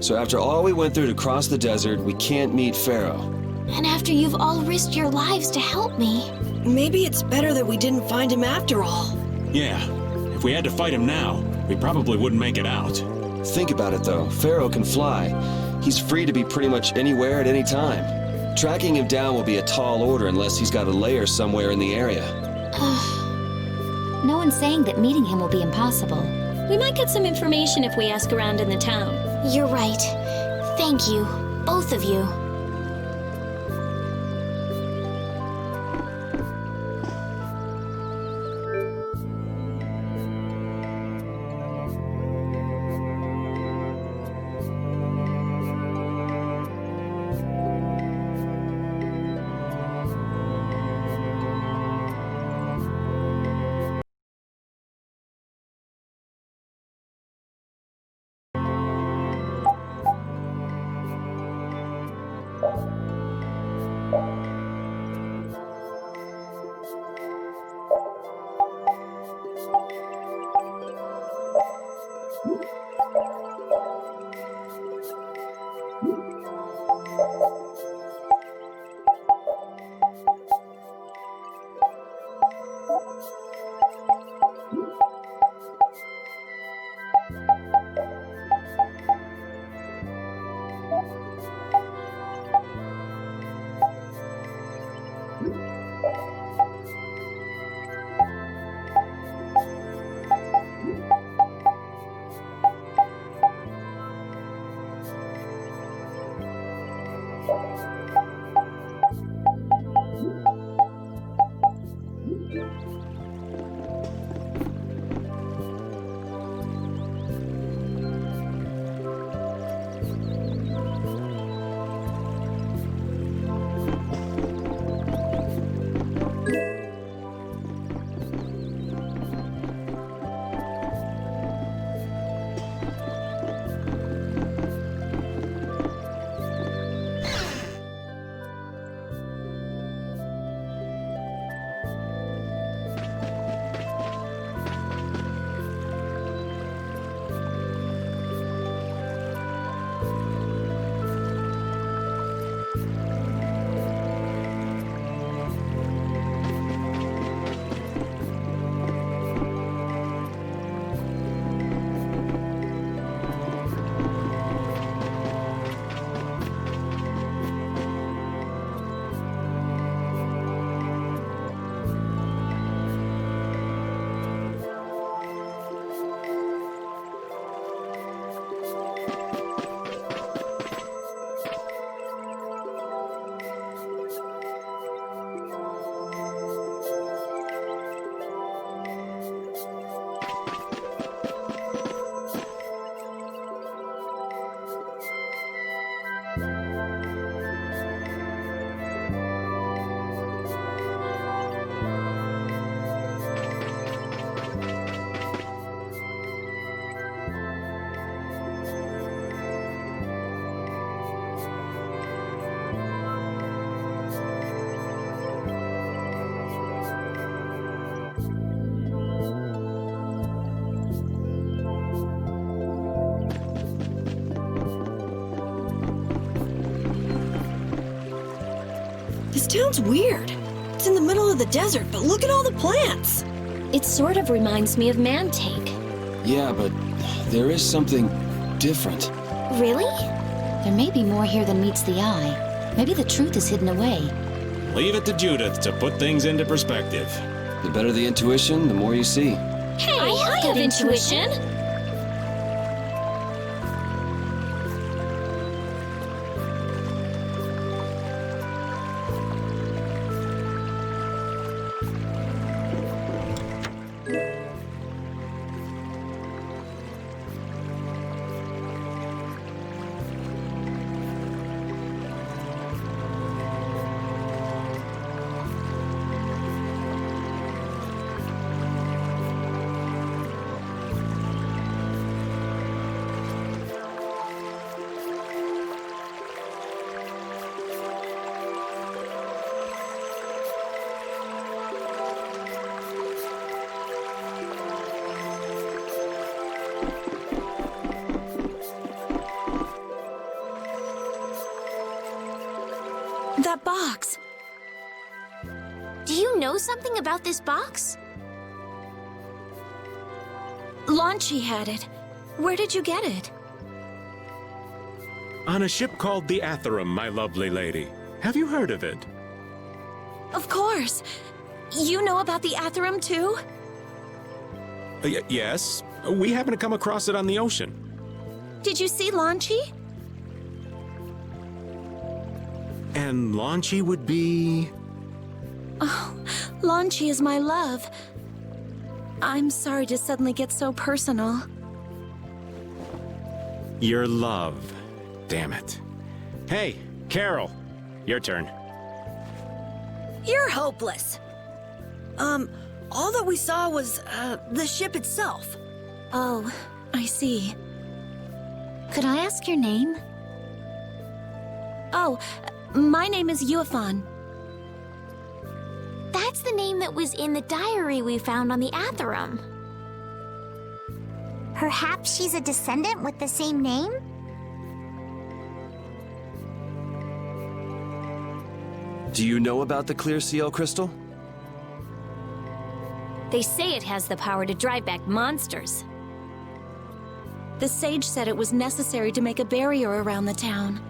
So after all we went through to cross the desert, we can't meet Pharaoh. And after you've all risked your lives to help me. Maybe it's better that we didn't find him after all. Yeah, if we had to fight him now, we probably wouldn't make it out. Think about it though, Pharaoh can fly. He's free to be pretty much anywhere at any time. Tracking him down will be a tall order unless he's got a lair somewhere in the area. No one's saying that meeting him will be impossible. We might get some information if we ask around in the town. You're right. Thank you, both of you. This town's weird. It's in the middle of the desert, but look at all the plants. It sort of reminds me of Mantake. Yeah, but there is something different. Really? There may be more here than meets the eye. Maybe the truth is hidden away. Leave it to Judith to put things into perspective. The better the intuition, the more you see. Hey, I have intuition. something about this box? Launchy had it. Where did you get it? On a ship called the Atherum, my lovely lady. Have you heard of it? Of course. You know about the Atherum too? Yes. We happen to come across it on the ocean. Did you see Launchy? And Launchy would be... Oh, Launchy is my love. I'm sorry to suddenly get so personal. Your love. Damn it. Hey, Carol. Your turn. You're hopeless. All that we saw was, the ship itself. Oh, I see. Could I ask your name? Oh, my name is Yuafan. That's the name that was in the diary we found on the Atherum. Perhaps she's a descendant with the same name? Do you know about the clear seal crystal? They say it has the power to drive back monsters. The sage said it was necessary to make a barrier around the town.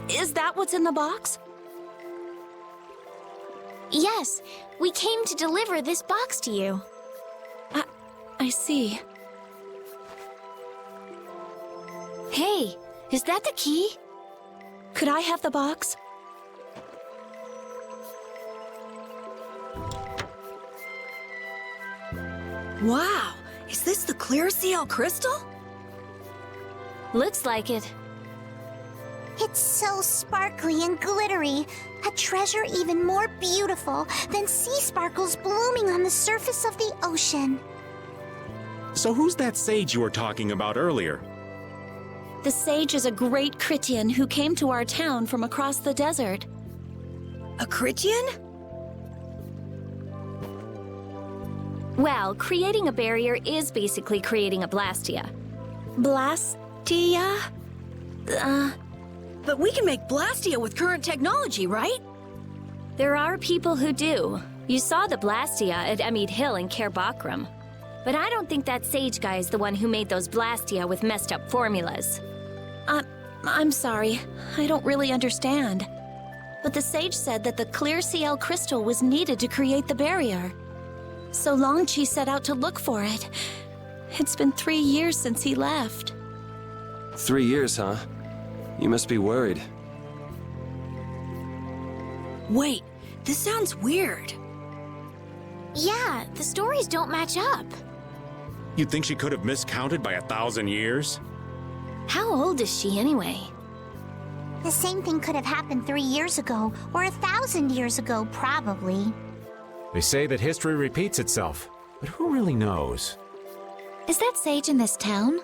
Is that what's in the box? Yes, we came to deliver this box to you. I see. Hey, is that the key? Could I have the box? Wow, is this the clear seal crystal? Looks like it. It's so sparkly and glittery. A treasure even more beautiful than sea sparkles blooming on the surface of the ocean. So who's that sage you were talking about earlier? The sage is a great Critian who came to our town from across the desert. A Critian? Well, creating a barrier is basically creating a Blastia. Blastia? But we can make Blastia with current technology, right? There are people who do. You saw the Blastia at Emmead Hill in Cair Bakram. But I don't think that sage guy is the one who made those Blastia with messed up formulas. I'm sorry. I don't really understand. But the sage said that the clear CL crystal was needed to create the barrier. So Longchi set out to look for it. It's been 3 years since he left. 3 years, huh? You must be worried. Wait, this sounds weird. Yeah, the stories don't match up. You'd think she could have miscounted by 1,000 years? How old is she anyway? The same thing could have happened 3 years ago, or 1,000 years ago, probably. They say that history repeats itself, but who really knows? Is that sage in this town?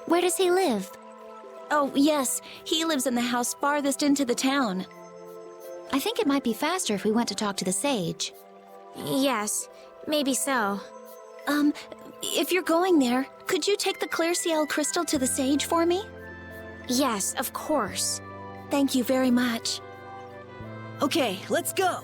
Where does he live? Oh, yes, he lives in the house farthest into the town. I think it might be faster if we went to talk to the sage. Yes, maybe so. If you're going there, could you take the clear CL crystal to the sage for me? Yes, of course. Thank you very much. Okay, let's go.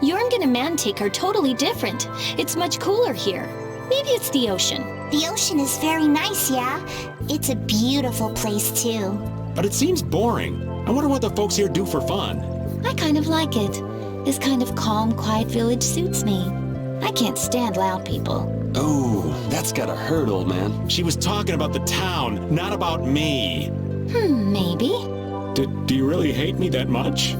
Jorgen and Mantake are totally different. It's much cooler here. Maybe it's the ocean. The ocean is very nice, yeah? It's a beautiful place, too. But it seems boring. I wonder what the folks here do for fun. I kind of like it. This kind of calm, quiet village suits me. I can't stand loud people. Oh, that's gotta hurt, old man. She was talking about the town, not about me. Maybe. Do you really hate me that much?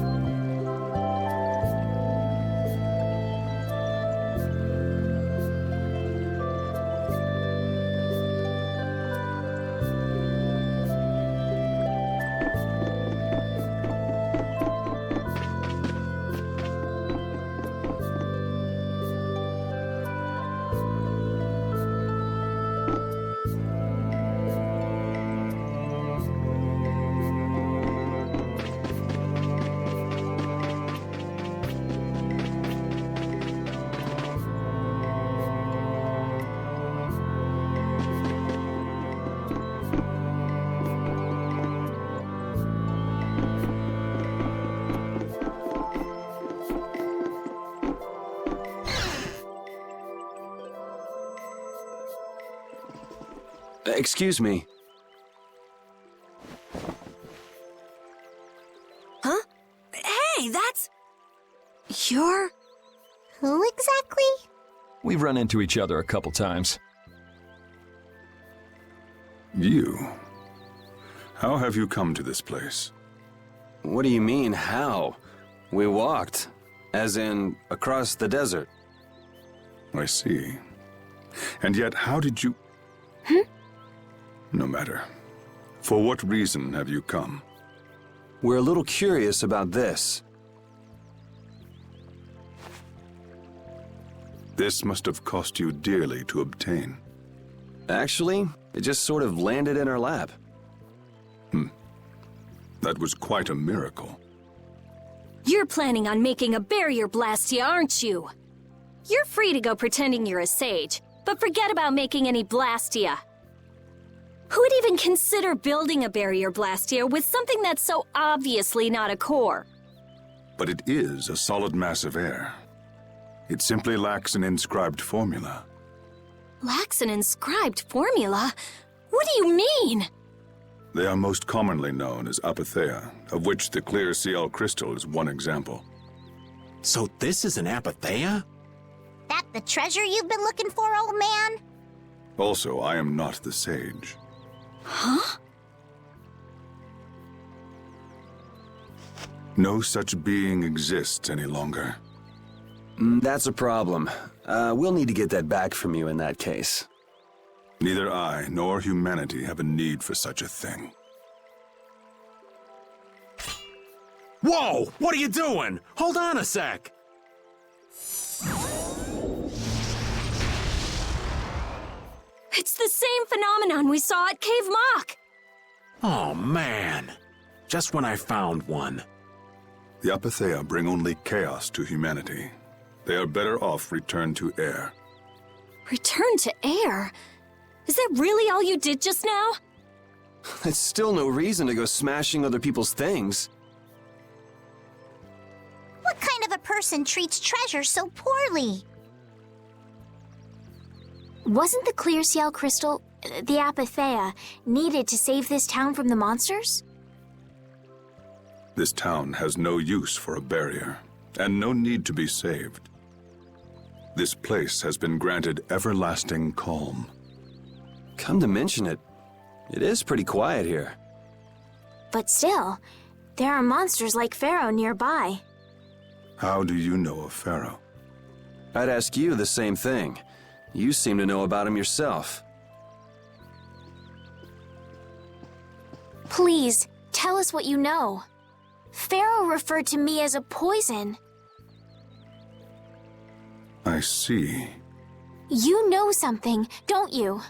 Excuse me. Huh? Hey, that's... You're... Who exactly? We've run into each other a couple times. You? How have you come to this place? What do you mean, how? We walked. As in, across the desert. I see. And yet, how did you... No matter. For what reason have you come? We're a little curious about this. This must have cost you dearly to obtain. Actually, it just sort of landed in our lap. That was quite a miracle. You're planning on making a barrier blastia, aren't you? You're free to go pretending you're a sage, but forget about making any blastia. Who would even consider building a barrier blastia with something that's so obviously not a core? But it is a solid mass of air. It simply lacks an inscribed formula. Lacks an inscribed formula? What do you mean? They are most commonly known as apatheia, of which the clear CL crystal is one example. So this is an apatheia? That the treasure you've been looking for, old man? Also, I am not the sage. Huh? No such being exists any longer. That's a problem. We'll need to get that back from you in that case. Neither I nor humanity have a need for such a thing. Whoa! What are you doing? Hold on a sec! It's the same phenomenon we saw at Cave Mock! Oh, man. Just when I found one. The apatheia bring only chaos to humanity. They are better off returned to air. Return to air? Is that really all you did just now? It's still no reason to go smashing other people's things. What kind of a person treats treasure so poorly? Wasn't the clear CL crystal, the apatheia, needed to save this town from the monsters? This town has no use for a barrier, and no need to be saved. This place has been granted everlasting calm. Come to mention it, it is pretty quiet here. But still, there are monsters like Pharaoh nearby. How do you know of Pharaoh? I'd ask you the same thing. You seem to know about him yourself. Please, tell us what you know. Pharaoh referred to me as a poison. I see. You know something, don't you?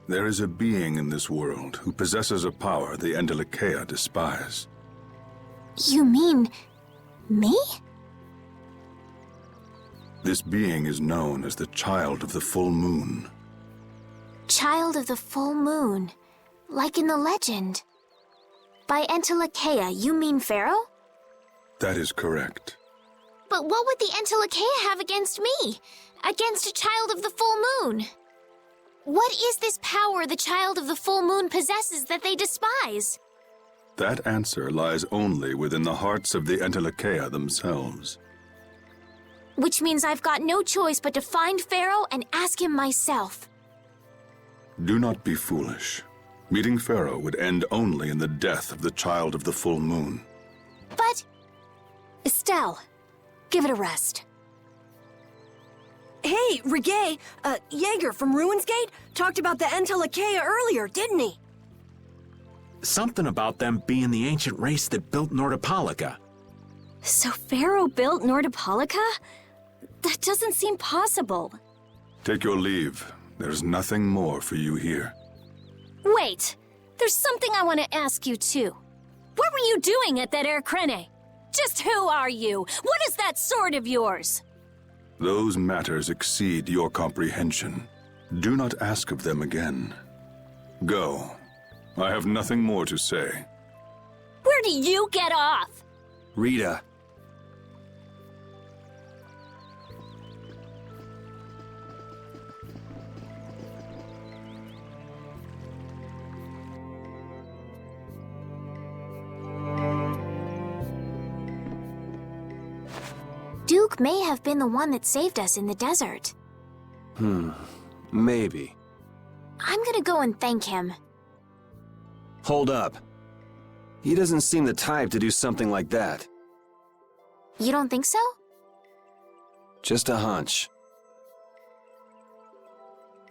There is a being in this world who possesses a power the Endelikeia despise. You mean... me? This being is known as the Child of the Full Moon. Child of the full moon, like in the legend. By Endelikeia, you mean Pharaoh? That is correct. But what would the Endelikeia have against me? Against a child of the full moon? What is this power the child of the full moon possesses that they despise? That answer lies only within the hearts of the Endelikeia themselves. Which means I've got no choice but to find Pharaoh and ask him myself. Do not be foolish. Meeting Pharaoh would end only in the death of the Child of the Full Moon. But... Estelle, give it a rest. Hey, Regay, Jaeger from Ruins Gate talked about the Endelikeia earlier, didn't he? Something about them being the ancient race that built Nordopolica. So Pharaoh built Nordopolica? That doesn't seem possible. Take your leave. There's nothing more for you here. Wait, there's something I want to ask you too. What were you doing at that Air Krene? Just who are you? What is that sword of yours? Those matters exceed your comprehension. Do not ask of them again. Go. I have nothing more to say. Where do you get off? Rita. Duke may have been the one that saved us in the desert. Maybe. I'm gonna go and thank him. Hold up. He doesn't seem the type to do something like that. You don't think so? Just a hunch.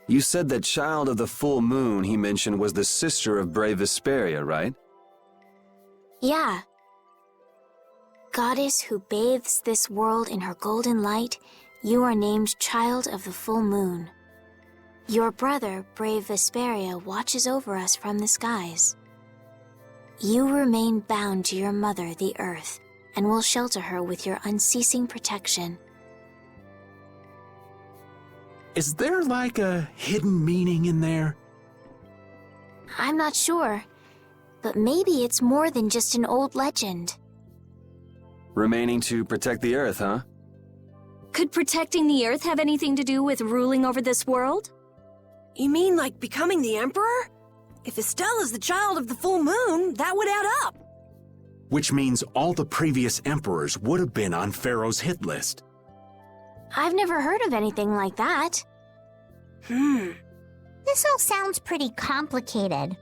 You said that child of the full moon he mentioned was the sister of brave Vesperia, right? Yeah. Goddess who bathes this world in her golden light, you are named Child of the Full Moon. Your brother, brave Vesperia, watches over us from the skies. You remain bound to your mother, the Earth, and will shelter her with your unceasing protection. Is there like a hidden meaning in there? I'm not sure, but maybe it's more than just an old legend. Remaining to protect the Earth, huh? Could protecting the Earth have anything to do with ruling over this world? You mean like becoming the Emperor? If Estella's the child of the full moon, that would add up. Which means all the previous emperors would have been on Pharaoh's hit list. I've never heard of anything like that. This all sounds pretty complicated.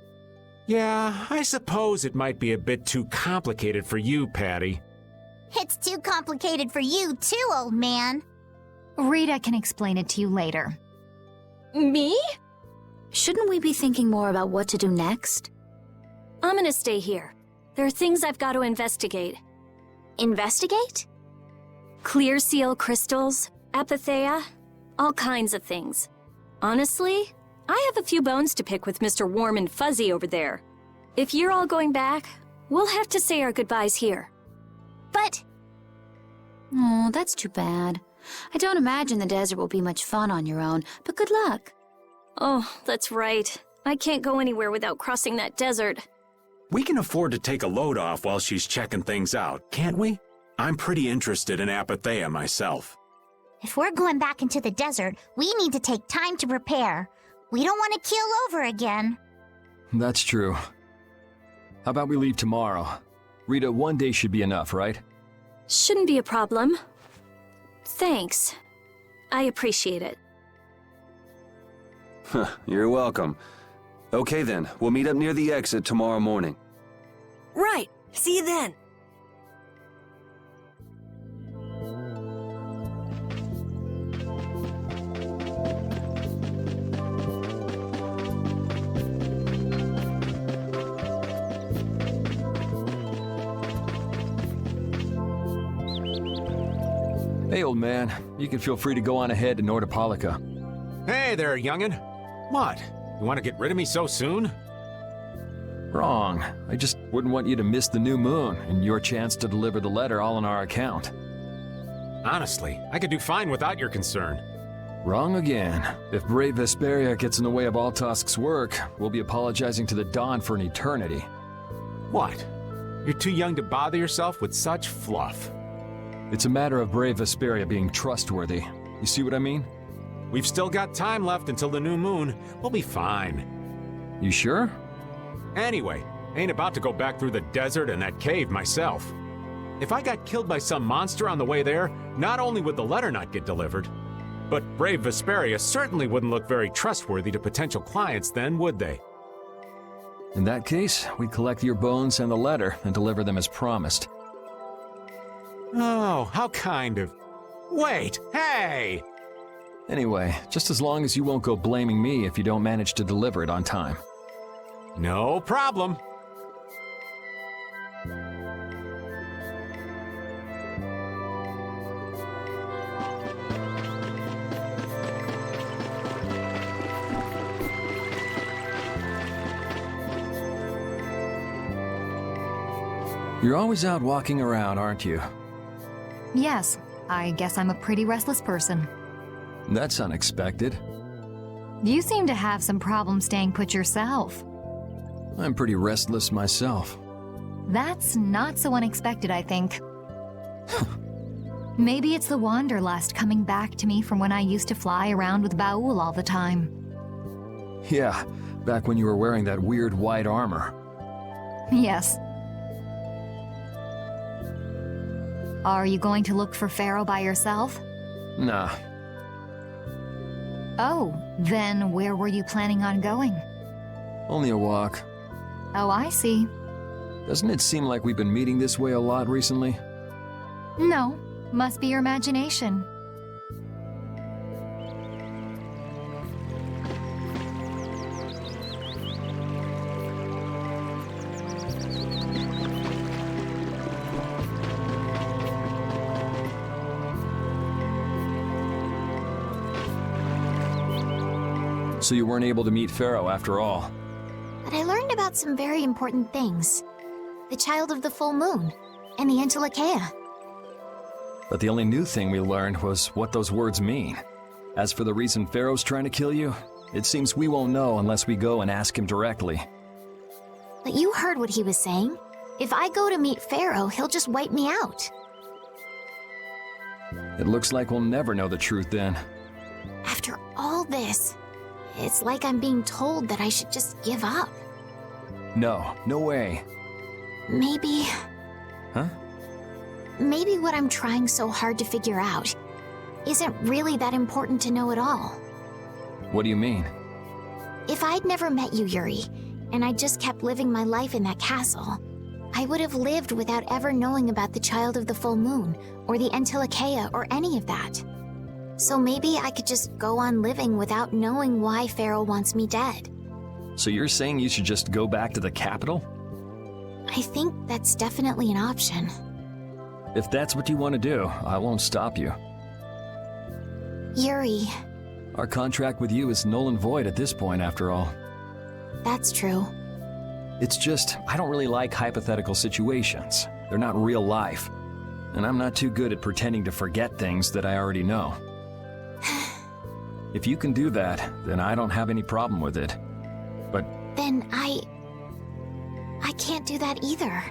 Yeah, I suppose it might be a bit too complicated for you, Patty. It's too complicated for you too, old man. Rita can explain it to you later. Me? Shouldn't we be thinking more about what to do next? I'm gonna stay here. There are things I've got to investigate. Investigate? Clear seal crystals, apatheia, all kinds of things. Honestly, I have a few bones to pick with Mr. Warm and Fuzzy over there. If you're all going back, we'll have to say our goodbyes here. But... Oh, that's too bad. I don't imagine the desert will be much fun on your own, but good luck. Oh, that's right. I can't go anywhere without crossing that desert. We can afford to take a load off while she's checking things out, can't we? I'm pretty interested in apatheia myself. If we're going back into the desert, we need to take time to prepare. We don't want to keel over again. That's true. How about we leave tomorrow? Rita, one day should be enough, right? Shouldn't be a problem. Thanks. I appreciate it. You're welcome. Okay then, we'll meet up near the exit tomorrow morning. Right. See you then. Hey, old man. You can feel free to go on ahead to Nordopolica. Hey there, youngin'. What? You want to get rid of me so soon? Wrong. I just wouldn't want you to miss the new moon and your chance to deliver the letter all on our account. Honestly, I could do fine without your concern. Wrong again. If brave Vesperia gets in the way of Altosk's work, we'll be apologizing to the Dawn for an eternity. What? You're too young to bother yourself with such fluff. It's a matter of brave Vesperia being trustworthy. You see what I mean? We've still got time left until the new moon. We'll be fine. You sure? Anyway, ain't about to go back through the desert and that cave myself. If I got killed by some monster on the way there, not only would the letter not get delivered, but brave Vesperia certainly wouldn't look very trustworthy to potential clients then, would they? In that case, we'd collect your bones and the letter and deliver them as promised. Oh, how kind of... Wait, hey! Anyway, just as long as you won't go blaming me if you don't manage to deliver it on time. No problem. You're always out walking around, aren't you? Yes, I guess I'm a pretty restless person. That's unexpected. You seem to have some problems staying put yourself. I'm pretty restless myself. That's not so unexpected, I think. Maybe it's the wanderlust coming back to me from when I used to fly around with Baul all the time. Yeah, back when you were wearing that weird white armor. Yes. Are you going to look for Pharaoh by yourself? Nah. Oh, then where were you planning on going? Only a walk. Oh, I see. Doesn't it seem like we've been meeting this way a lot recently? No, must be your imagination. So you weren't able to meet Pharaoh after all. But I learned about some very important things. The child of the full moon, and the Entelechea. But the only new thing we learned was what those words mean. As for the reason Pharaoh's trying to kill you, it seems we won't know unless we go and ask him directly. But you heard what he was saying. If I go to meet Pharaoh, he'll just wipe me out. It looks like we'll never know the truth then. After all this, it's like I'm being told that I should just give up. No, no way. Maybe... Huh? Maybe what I'm trying so hard to figure out isn't really that important to know at all. What do you mean? If I'd never met you, Yuri, and I just kept living my life in that castle, I would have lived without ever knowing about the child of the full moon, or the Entelechea, or any of that. So maybe I could just go on living without knowing why Pharaoh wants me dead. So you're saying you should just go back to the capital? I think that's definitely an option. If that's what you want to do, I won't stop you. Yuri. Our contract with you is null and void at this point, after all. That's true. It's just, I don't really like hypothetical situations. They're not real life. And I'm not too good at pretending to forget things that I already know. If you can do that, then I don't have any problem with it. But... Then I can't do that either.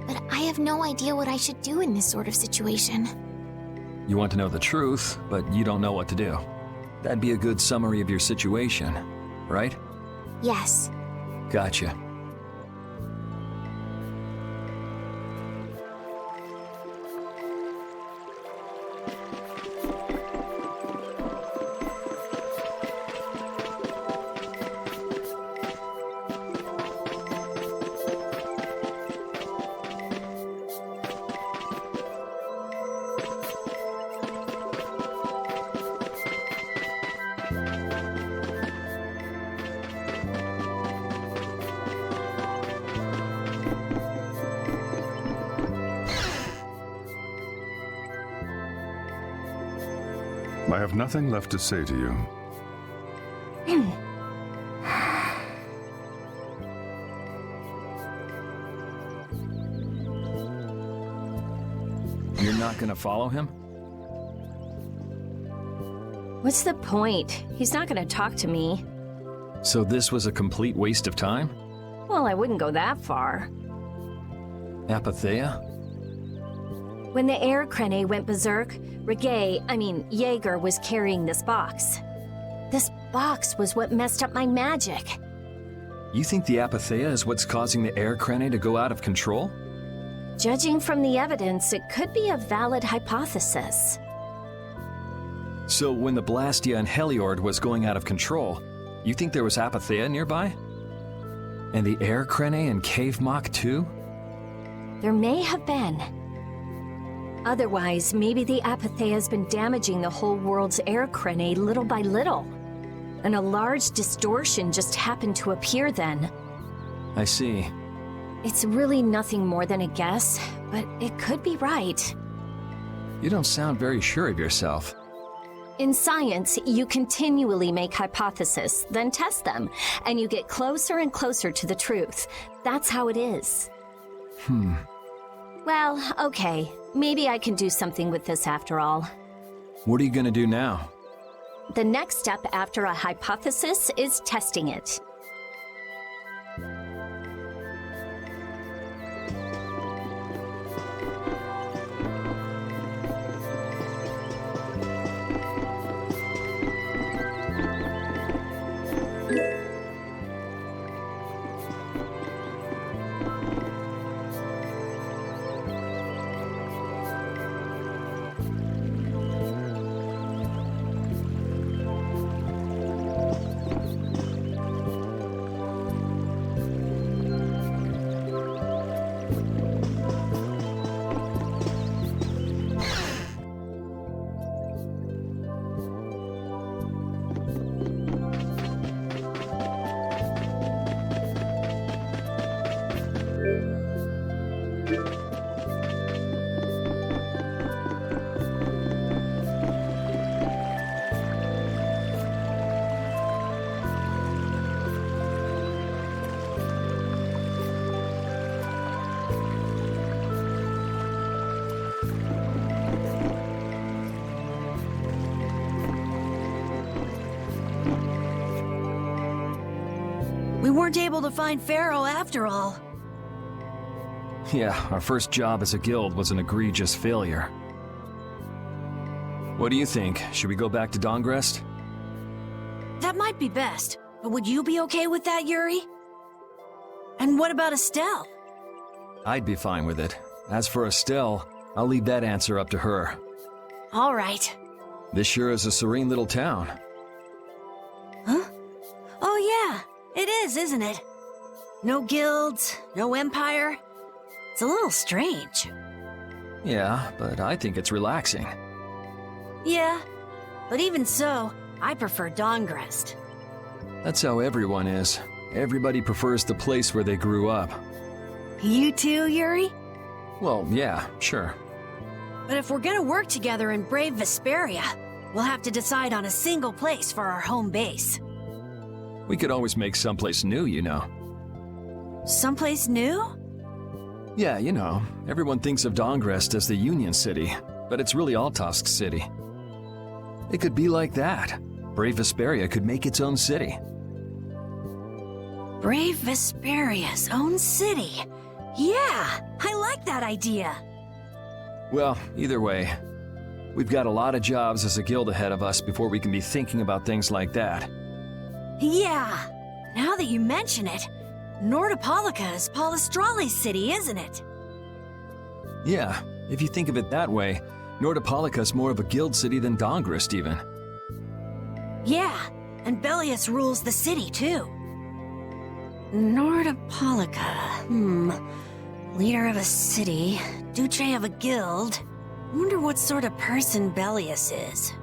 But I have no idea what I should do in this sort of situation. You want to know the truth, but you don't know what to do. That'd be a good summary of your situation, right? Yes. Gotcha. I have nothing left to say to you. You're not gonna follow him? What's the point? He's not gonna talk to me. So this was a complete waste of time? Well, I wouldn't go that far. Apatheia? When the air crane went berserk, Jaeger was carrying this box. This box was what messed up my magic. You think the Apatheia is what's causing the air crane to go out of control? Judging from the evidence, it could be a valid hypothesis. So when the Blastia and Heliord was going out of control, you think there was Apatheia nearby? And the air crane and Cave Mock too? There may have been. Otherwise, maybe the Apatheia's been damaging the whole world's air crane little by little. And a large distortion just happened to appear then. I see. It's really nothing more than a guess, but it could be right. You don't sound very sure of yourself. In science, you continually make hypotheses, then test them, and you get closer and closer to the truth. That's how it is. Well, okay. Maybe I can do something with this after all. What are you gonna do now? The next step after a hypothesis is testing it. weren't able to find Pharaoh after all. Yeah, our first job as a guild was an egregious failure. What do you think? Should we go back to Dongrest? That might be best, but would you be okay with that, Yuri? And what about Estelle? I'd be fine with it. As for Estelle, I'll leave that answer up to her. All right. This sure is a serene little town. Huh? Oh yeah, it is, isn't it? No guilds, no empire. It's a little strange. Yeah, but I think it's relaxing. Yeah, but even so, I prefer Dongrest. That's how everyone is. Everybody prefers the place where they grew up. You too, Yuri? Well, yeah, sure. But if we're gonna work together and brave Vesperia, we'll have to decide on a single place for our home base. We could always make someplace new, you know. Someplace new? Yeah, you know, everyone thinks of Dongrest as the Union City, but it's really Altosk City. It could be like that. Brave Vesperia could make its own city. Brave Vesperia's own city. Yeah, I like that idea. Well, either way, we've got a lot of jobs as a guild ahead of us before we can be thinking about things like that. Yeah, now that you mention it, Nordopolica is Polystrali's city, isn't it? Yeah, if you think of it that way, Nordopolica's more of a guild city than Dongrest even. Yeah, and Bellius rules the city too. Nordopolica, leader of a city, Duce of a guild. Wonder what sort of person Bellius is.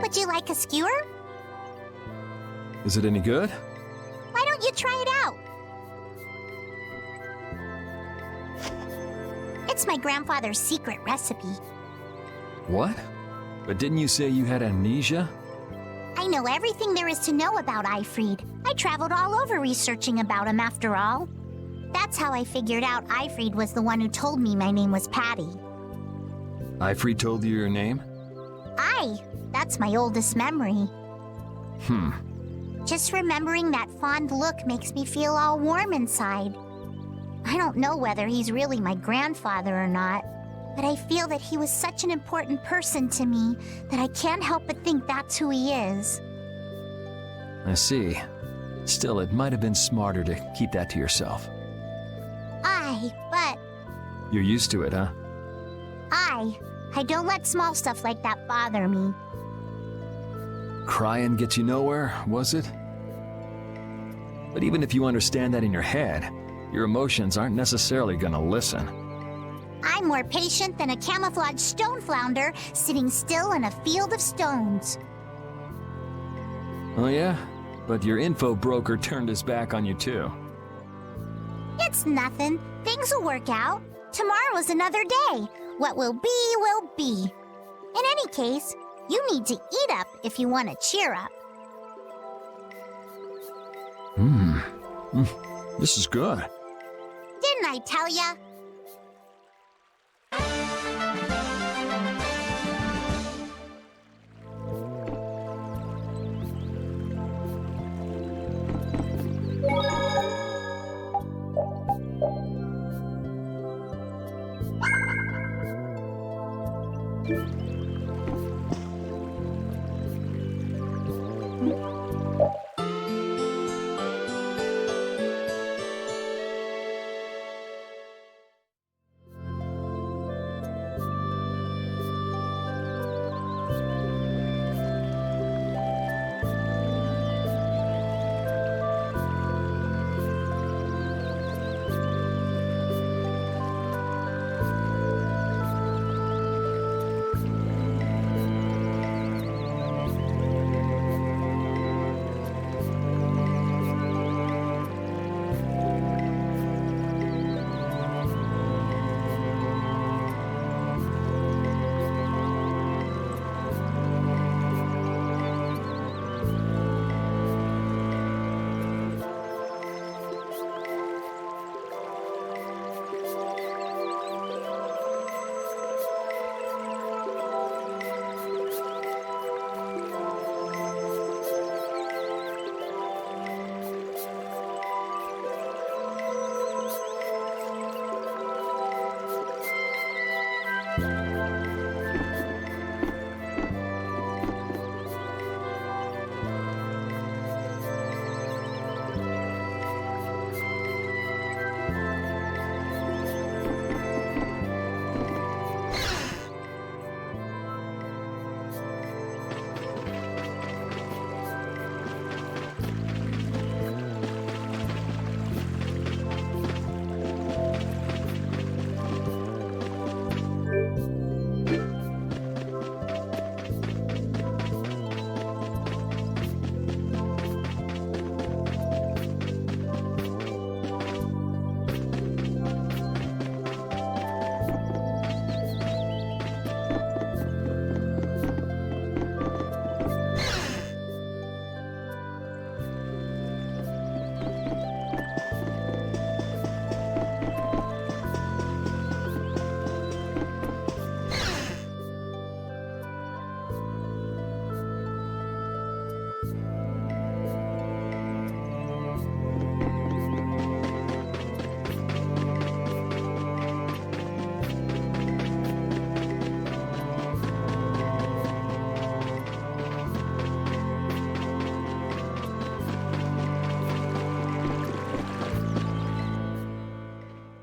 Would you like a skewer? Is it any good? Why don't you try it out? It's my grandfather's secret recipe. What? But didn't you say you had amnesia? I know everything there is to know about Eifried. I traveled all over researching about him after all. That's how I figured out Eifried was the one who told me my name was Patty. Eifried told you your name? Aye, that's my oldest memory. Just remembering that fond look makes me feel all warm inside. I don't know whether he's really my grandfather or not, but I feel that he was such an important person to me that I can't help but think that's who he is. I see. Still, it might have been smarter to keep that to yourself. Aye, but You're used to it, huh? I don't let small stuff like that bother me. Crying gets you nowhere, was it? But even if you understand that in your head, your emotions aren't necessarily gonna listen. I'm more patient than a camouflaged stone flounder sitting still in a field of stones. Oh yeah? But your info broker turned his back on you too. It's nothing. Things will work out. Tomorrow's another day. What will be, will be. In any case, you need to eat up if you want to cheer up. This is good. Didn't I tell ya?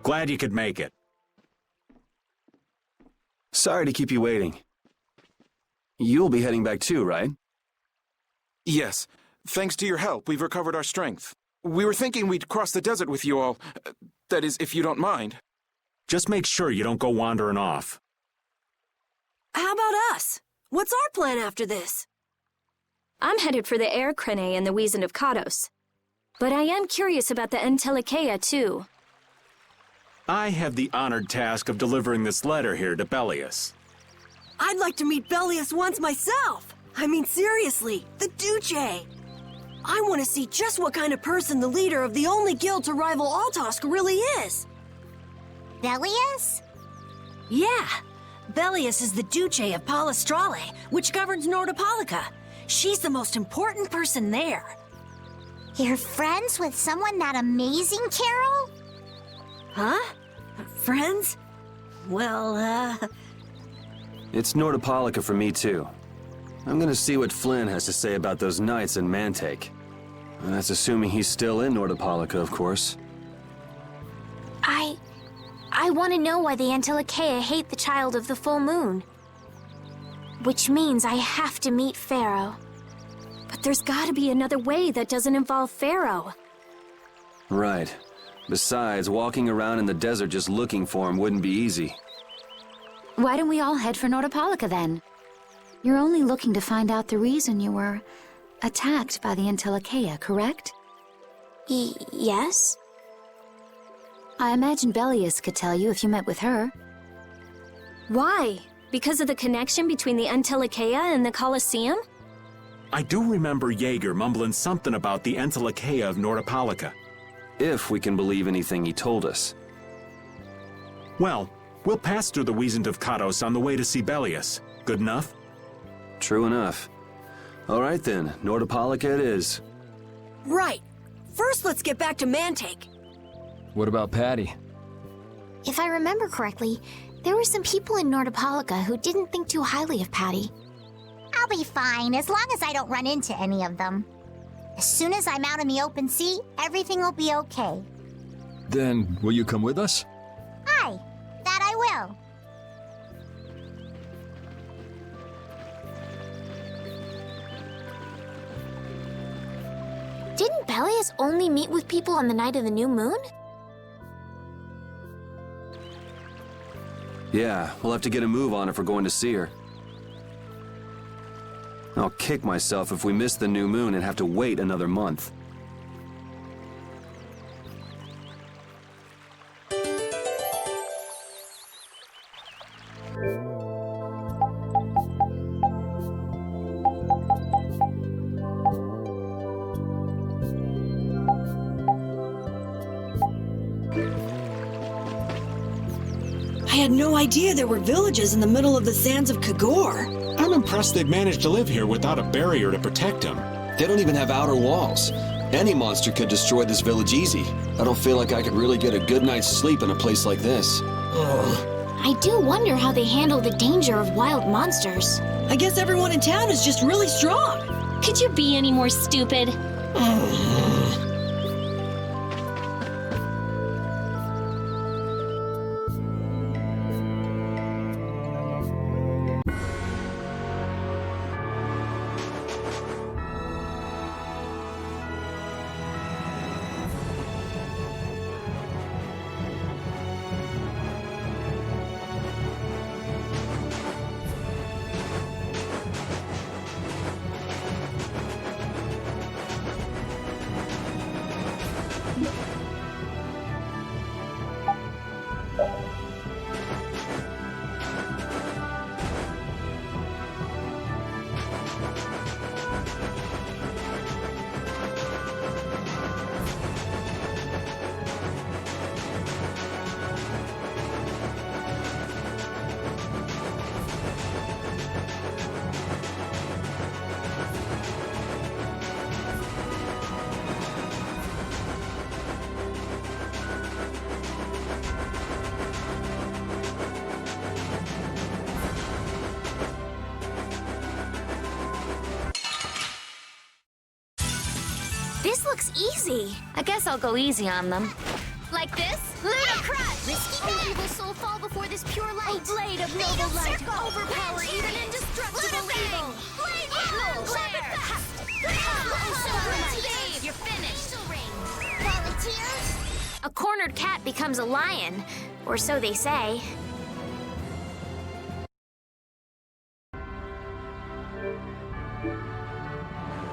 Glad you could make it. Sorry to keep you waiting. You'll be heading back too, right? Yes. Thanks to your help, we've recovered our strength. We were thinking we'd cross the desert with you all. That is, if you don't mind. Just make sure you don't go wandering off. How about us? What's our plan after this? I'm headed for the Air Crane and the Wizened of Kados. But I am curious about the Entelikeia, too. I have the honored task of delivering this letter here to Belius. I'd like to meet Belius once myself. I mean, seriously, the Duce. I want to see just what kind of person the leader of the only guild to rival Altosk really is. Belius? Yeah. Belius is the Duce of Palestrale, which governs Nordopolica. She's the most important person there. You're friends with someone that amazing, Carol? Huh? Friends? Well, It's Nordopolica for me, too. I'm gonna see what Flynn has to say about those knights in Mantake. And that's assuming he's still in Nordopolica, of course. I want to know why the Entelikeia hate the child of the full moon. Which means I have to meet Pharaoh. But there's gotta be another way that doesn't involve Pharaoh. Right. Besides, walking around in the desert just looking for him wouldn't be easy. Why don't we all head for Nordopolica then? You're only looking to find out the reason you were attacked by the Entelikeia, correct? Yes? I imagine Belius could tell you if you met with her. Why? Because of the connection between the Entelikeia and the Colosseum? I do remember Jaeger mumbling something about the Entelikeia of Nordopolica. If we can believe anything he told us. Well, we'll pass through the Wizened of Kados on the way to see Belius. Good enough? True enough. All right then, Nordopolica it is. right. First, let's get back to Mantake. What about Patty? If I remember correctly, there were some people in Nordopolica who didn't think too highly of Patty. I'll be fine, as long as I don't run into any of them. As soon as I'm out in the open sea, everything will be okay. Then, will you come with us? Aye, that I will. Didn't Belius only meet with people on the night of the new moon? Yeah, we'll have to get a move on if we're going to see her. I'll kick myself if we miss the new moon and have to wait another month. I had no idea there were villages in the middle of the sands of Kagor. I'm impressed they've managed to live here without a barrier to protect them. They don't even have outer walls. Any monster could destroy this village easy. I don't feel like I could really get a good night's sleep in a place like this. Oh, I do wonder how they handle the danger of wild monsters. I guess everyone in town is just really strong. Could you be any more stupid? This looks easy. I guess I'll go easy on them. Like this? Ludicrous! Risky an evil soul fall before this pure light. A blade of noble light, overpower even indestructible evil. Moon glare! You're finished. Volunteers? A cornered cat becomes a lion, or so they say.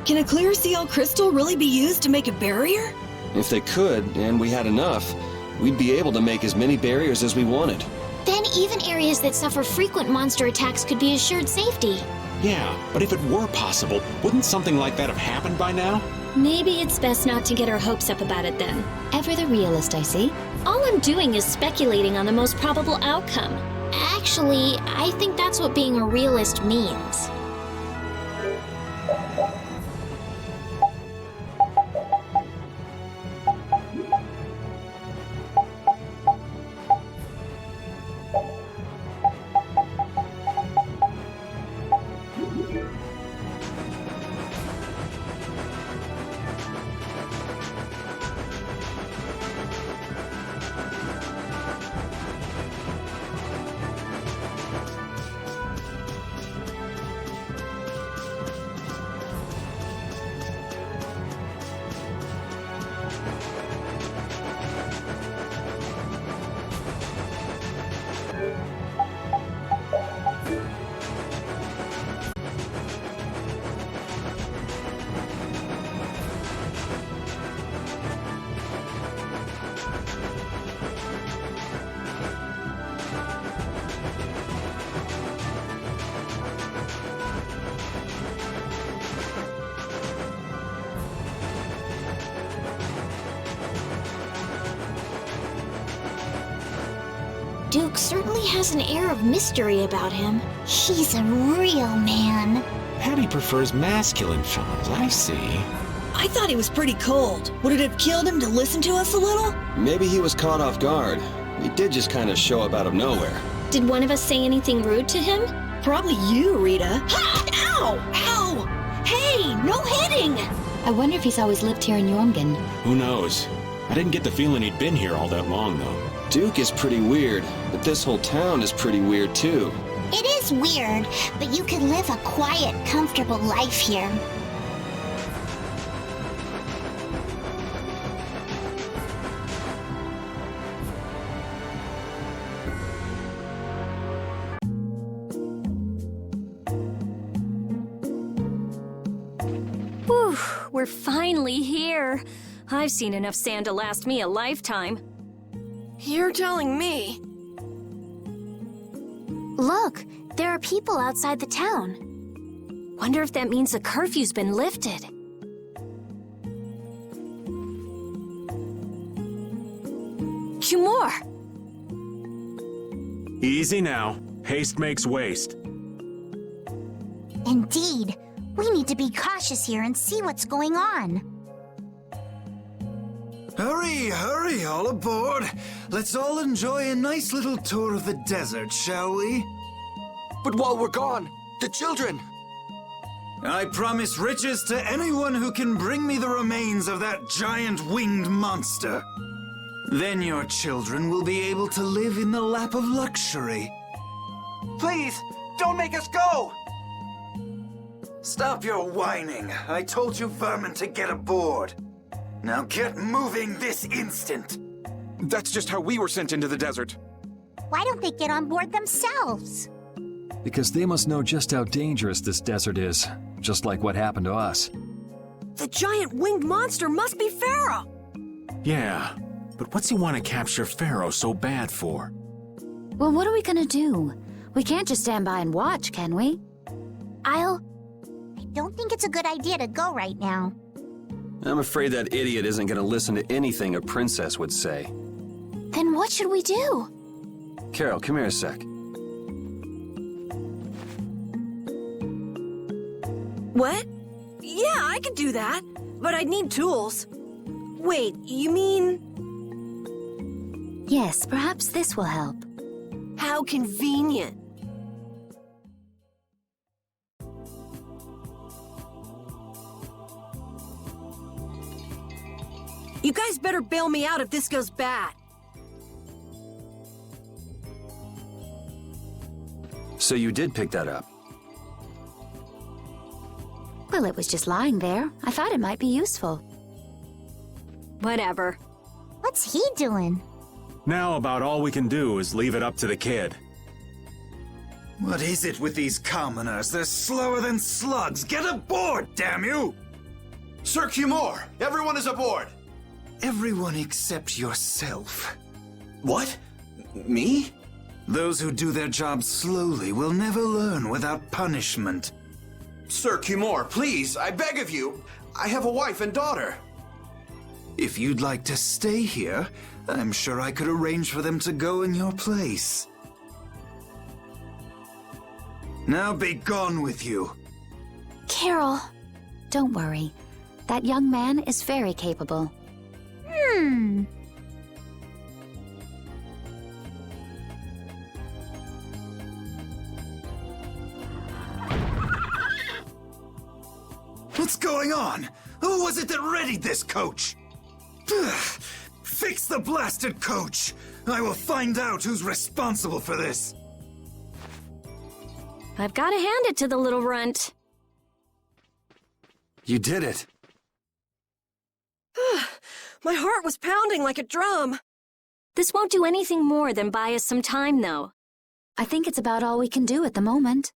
Can a clear CL crystal really be used to make a barrier? If they could, and we had enough, we'd be able to make as many barriers as we wanted. Then even areas that suffer frequent monster attacks could be assured safety. Yeah, but if it were possible, wouldn't something like that have happened by now? Maybe it's best not to get our hopes up about it then. Ever the realist, I see. All I'm doing is speculating on the most probable outcome. Actually, I think that's what being a realist means. Duke certainly has an air of mystery about him. He's a real man. Patty prefers masculine fellows, I see. I thought he was pretty cold. Would it have killed him to listen to us a little? Maybe he was caught off guard. He did just kind of show up out of nowhere. Did one of us say anything rude to him? Probably you, Rita. Ha! Ow! Ow! Hey, no hitting! I wonder if he's always lived here in Jormungand. Who knows? I didn't get the feeling he'd been here all that long, though. Duke is pretty weird, but this whole town is pretty weird, too. It is weird, but you could live a quiet, comfortable life here. Whew, we're finally here. I've seen enough sand to last me a lifetime. You're telling me. Look, there are people outside the town. Wonder if that means the curfew's been lifted. Kumor! Easy now. Haste makes waste. Indeed. We need to be cautious here and see what's going on. Hurry, hurry, all aboard. Let's all enjoy a nice little tour of the desert, shall we? But while we're gone, the children! I promise riches to anyone who can bring me the remains of that giant winged monster. Then your children will be able to live in the lap of luxury. Please, don't make us go! Stop your whining. I told you vermin to get aboard. Now get moving this instant. That's just how we were sent into the desert. Why don't they get on board themselves? Because they must know just how dangerous this desert is, just like what happened to us. The giant winged monster must be Pharaoh! Yeah, but what's he want to capture Pharaoh so bad for? Well, what are we gonna do? We can't just stand by and watch, can we? I don't think it's a good idea to go right now. I'm afraid that idiot isn't going to listen to anything a princess would say. Then what should we do? Carol, come here a sec. What? Yeah, I could do that, but I'd need tools. Wait, you mean... Yes, perhaps this will help. How convenient. You guys better bail me out if this goes bad. So you did pick that up? Well, it was just lying there. I thought it might be useful. Whatever. What's he doing? Now about all we can do is leave it up to the kid. What is it with these commoners? They're slower than slugs. Get aboard, damn you! Sir Cumore, everyone is aboard! Everyone except yourself. What? Me? Those who do their jobs slowly will never learn without punishment. Sir Cumore, please, I beg of you. I have a wife and daughter. If you'd like to stay here, I'm sure I could arrange for them to go in your place. Now be gone with you. Carol. Don't worry. That young man is very capable. What's going on? Who was it that readied this coach? Fix the blasted coach! I will find out who's responsible for this. I've got to hand it to the little runt. You did it. My heart was pounding like a drum. This won't do anything more than buy us some time, though. I think it's about all we can do at the moment.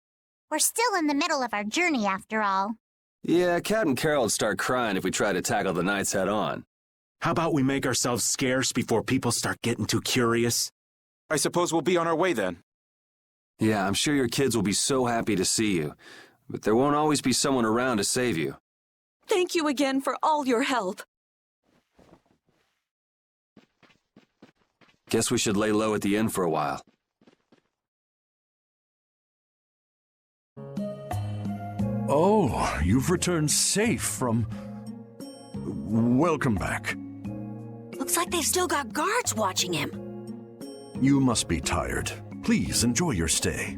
We're still in the middle of our journey, after all. Yeah, Cat and Carol would start crying if we tried to tackle the knights head on. How about we make ourselves scarce before people start getting too curious? I suppose we'll be on our way then. Yeah, I'm sure your kids will be so happy to see you, but there won't always be someone around to save you. Thank you again for all your help. Guess we should lay low at the inn for a while. Oh, you've returned safe from... Welcome back. Looks like they've still got guards watching him. You must be tired. Please enjoy your stay.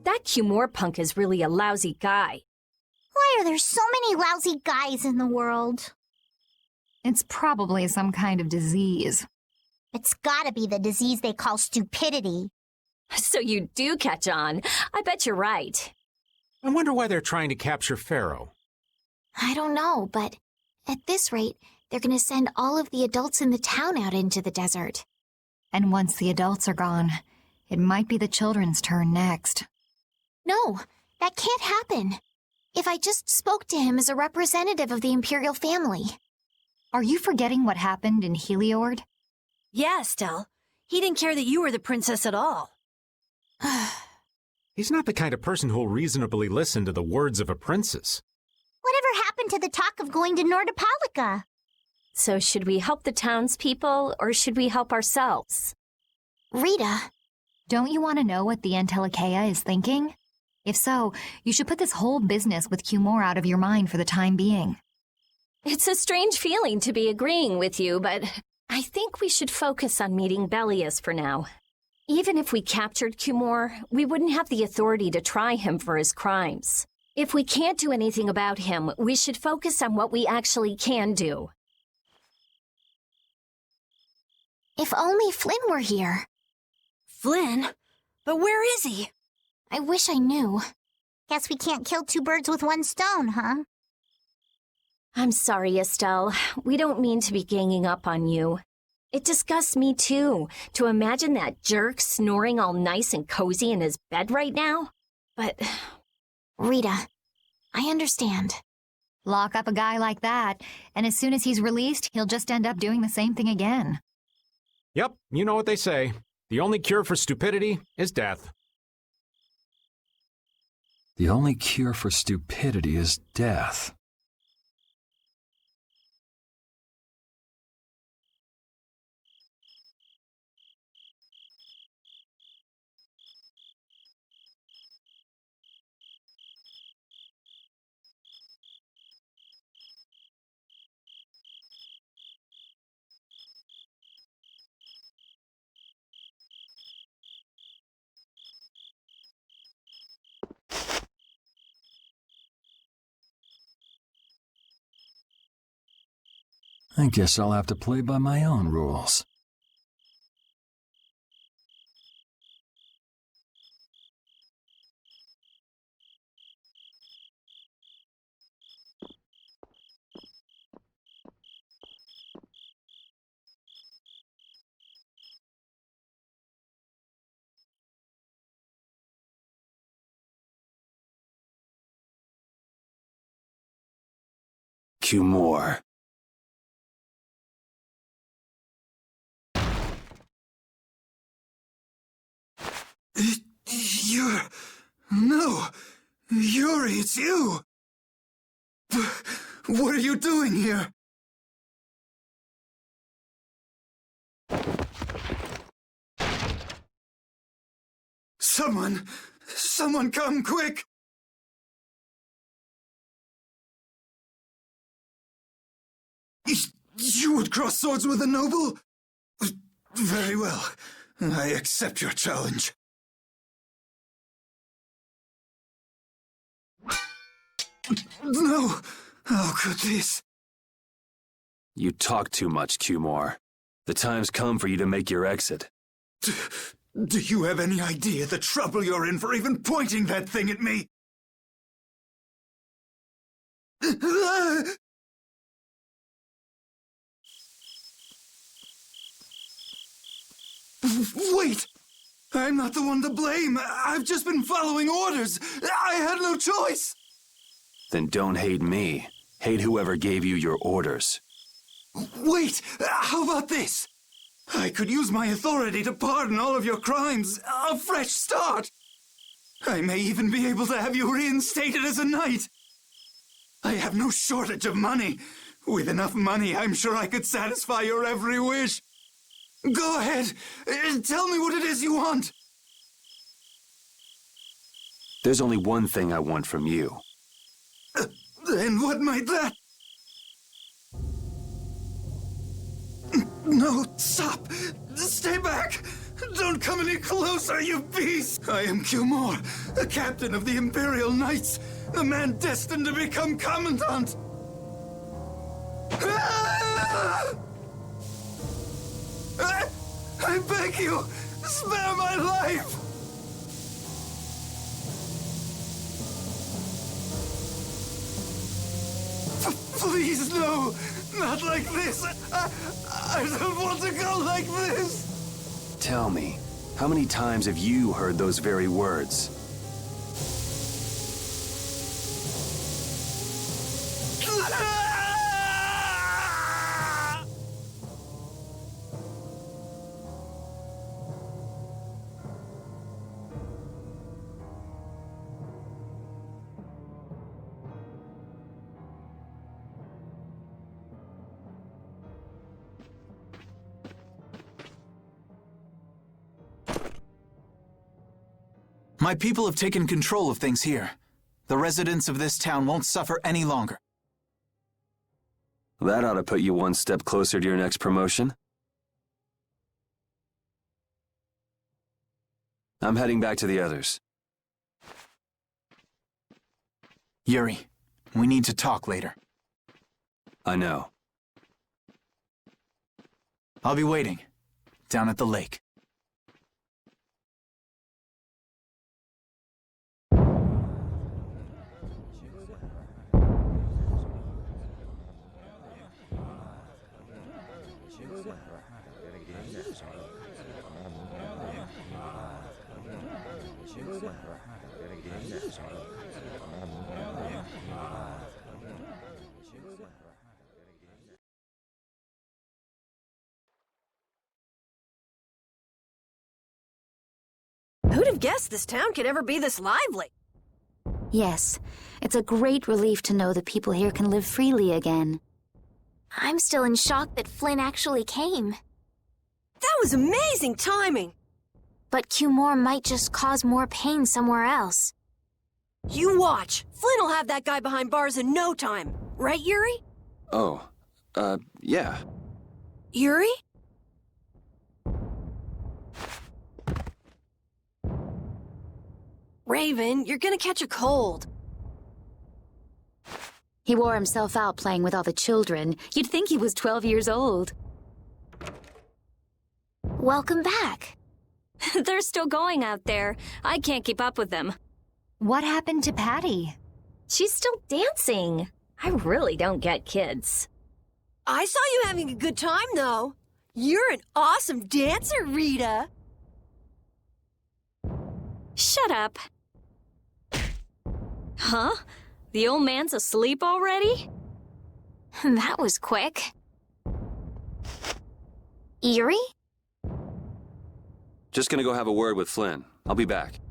That Cumore punk is really a lousy guy. Why are there so many lousy guys in the world? It's probably some kind of disease. It's gotta be the disease they call stupidity. So you do catch on. I bet you're right. I wonder why they're trying to capture Pharaoh. I don't know, but at this rate, they're gonna send all of the adults in the town out into the desert. And once the adults are gone, it might be the children's turn next. No, that can't happen. If I just spoke to him as a representative of the Imperial family. Are you forgetting what happened in Heliord? Yeah, Estelle. He didn't care that you were the princess at all. He's not the kind of person who'll reasonably listen to the words of a princess. Whatever happened to the talk of going to Nordopolica? So should we help the townspeople, or should we help ourselves? Rita. Don't you want to know what the Entelikeia is thinking? If so, you should put this whole business with Cumore out of your mind for the time being. It's a strange feeling to be agreeing with you, but I think we should focus on meeting Belius for now. Even if we captured Cumore, we wouldn't have the authority to try him for his crimes. If we can't do anything about him, we should focus on what we actually can do. If only Flynn were here. Flynn? But where is he? I wish I knew. Guess we can't kill two birds with one stone, huh? I'm sorry, Estelle. We don't mean to be ganging up on you. It disgusts me, too, to imagine that jerk snoring all nice and cozy in his bed right now. But... Rita, I understand. Lock up a guy like that, and as soon as he's released, he'll just end up doing the same thing again. Yep, you know what they say. The only cure for stupidity is death. The only cure for stupidity is death. I guess I'll have to play by my own rules. Cumore. No! Yuri, it's you! What are you doing here? Someone come quick! You would cross swords with a noble? Very well. I accept your challenge. No! How could this? You talk too much, Cumore. The time's come for you to make your exit. Do you have any idea the trouble you're in for even pointing that thing at me? Wait! I'm not the one to blame. I've just been following orders. I had no choice. Then don't hate me. Hate whoever gave you your orders. Wait! How about this? I could use my authority to pardon all of your crimes. A fresh start. I may even be able to have you reinstated as a knight. I have no shortage of money. With enough money, I'm sure I could satisfy your every wish. Go ahead. Tell me what it is you want. There's only one thing I want from you. And what might that... No, stop! Stay back! Don't come any closer, you beast! I am Cumore, the captain of the Imperial Knights, the man destined to become Commandant! I beg you, spare my life! Please, no! Not like this! I don't want to go like this! Tell me, how many times have you heard those very words? My people have taken control of things here. The residents of this town won't suffer any longer. That ought to put you one step closer to your next promotion. I'm heading back to the others. Yuri, we need to talk later. I know. I'll be waiting, down at the lake. Who'd have guessed this town could ever be this lively? Yes, it's a great relief to know that people here can live freely again. I'm still in shock that Flynn actually came. That was amazing timing! But Cumore might just cause more pain somewhere else. You watch! Flynn will have that guy behind bars in no time. Right, Yuri? Oh, yeah. Yuri? Raven, you're gonna catch a cold. He wore himself out playing with all the children. You'd think he was 12 years old. Welcome back. They're still going out there. I can't keep up with them. What happened to Patty? She's still dancing. I really don't get kids. I saw you having a good time, though. You're an awesome dancer, Rita. Shut up. Huh? The old man's asleep already? That was quick. Yuri? Just gonna go have a word with Flynn. I'll be back.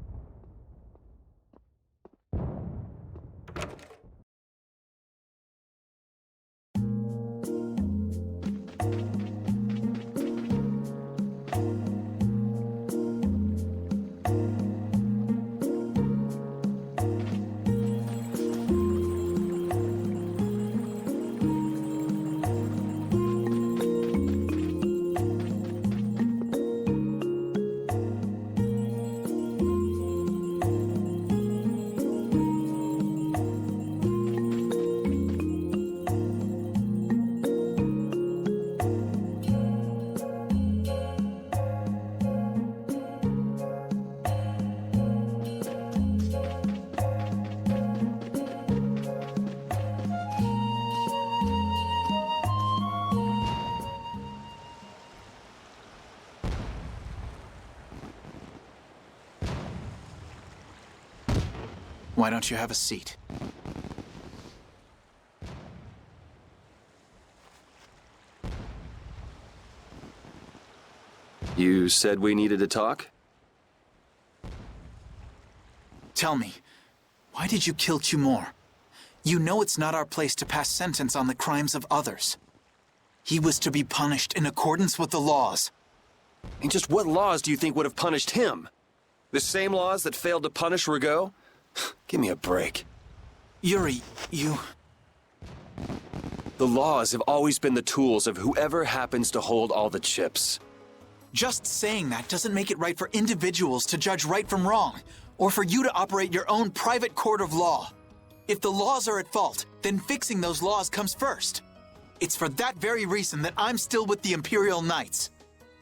Why don't you have a seat? You said we needed to talk? Tell me, why did you kill Cumore? You know it's not our place to pass sentence on the crimes of others. He was to be punished in accordance with the laws. And just what laws do you think would have punished him? The same laws that failed to punish Rigaud? Give me a break. Yuri, you... The laws have always been the tools of whoever happens to hold all the chips. Just saying that doesn't make it right for individuals to judge right from wrong, or for you to operate your own private court of law. If the laws are at fault, then fixing those laws comes first. It's for that very reason that I'm still with the Imperial Knights.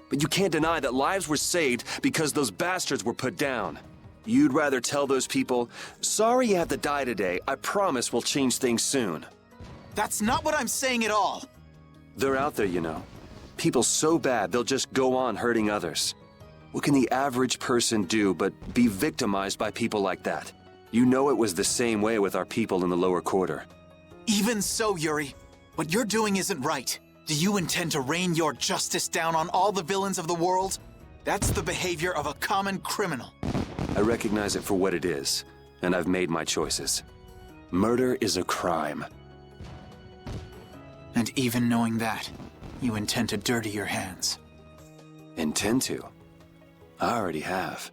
But you can't deny that lives were saved because those bastards were put down. You'd rather tell those people, sorry you have to die today, I promise we'll change things soon. That's not what I'm saying at all. They're out there, you know. People so bad they'll just go on hurting others. What can the average person do but be victimized by people like that? You know it was the same way with our people in the lower quarter. Even so, Yuri, what you're doing isn't right. Do you intend to rain your justice down on all the villains of the world? That's the behavior of a common criminal. I recognize it for what it is, and I've made my choices. Murder is a crime. And even knowing that, you intend to dirty your hands. Intend to? I already have.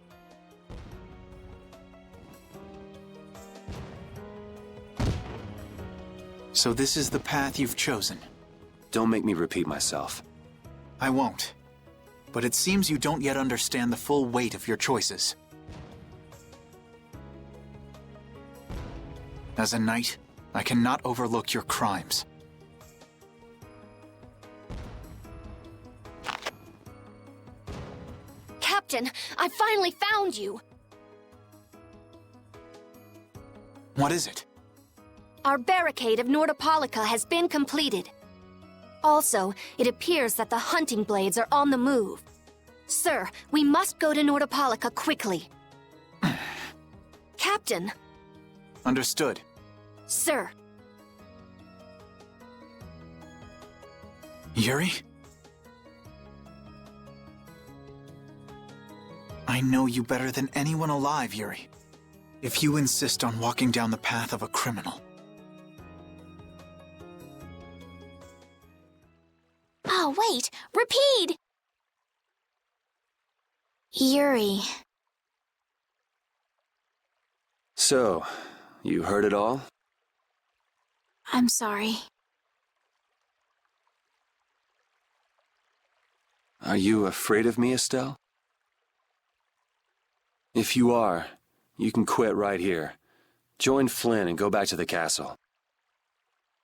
So this is the path you've chosen. Don't make me repeat myself. I won't. But it seems you don't yet understand the full weight of your choices. As a knight, I cannot overlook your crimes. Captain, I finally found you! What is it? Our barricade of Nordopolica has been completed. Also, it appears that the hunting blades are on the move. Sir, we must go to Nordopolica quickly. Captain! Understood. Sir! Yuri? I know you better than anyone alive, Yuri. If you insist on walking down the path of a criminal... Oh, wait! Repeat! Yuri. So, you heard it all? I'm sorry. Are you afraid of me, Estelle? If you are, you can quit right here. Join Flynn and go back to the castle.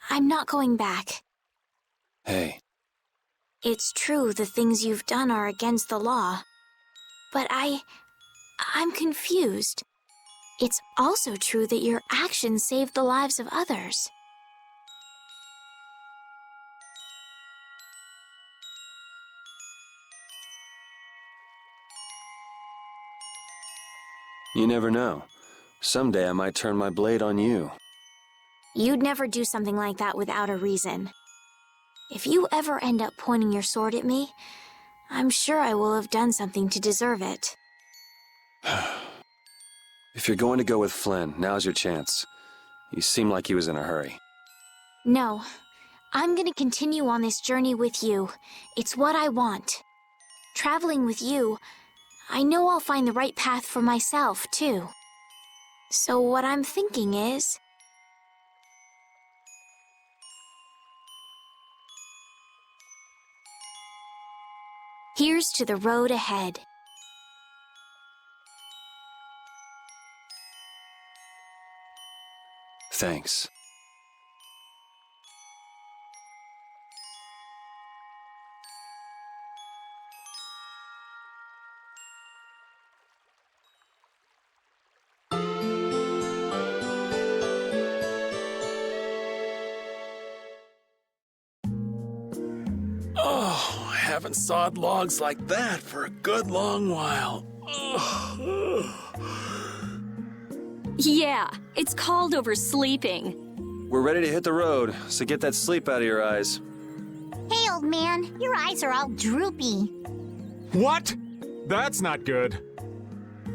I'm not going back. Hey. It's true the things you've done are against the law. But I'm confused. It's also true that your actions saved the lives of others. You never know. Someday I might turn my blade on you. You'd never do something like that without a reason. If you ever end up pointing your sword at me, I'm sure I will have done something to deserve it. If you're going to go with Flynn, now's your chance. You seem like he was in a hurry. No. I'm gonna continue on this journey with you. It's what I want. Traveling with you, I know I'll find the right path for myself, too. So what I'm thinking is... here's to the road ahead. Thanks. Oh, I haven't sawed logs like that for a good long while. Yeah, it's called oversleeping. We're ready to hit the road, so get that sleep out of your eyes. Hey, old man, your eyes are all droopy. What? That's not good.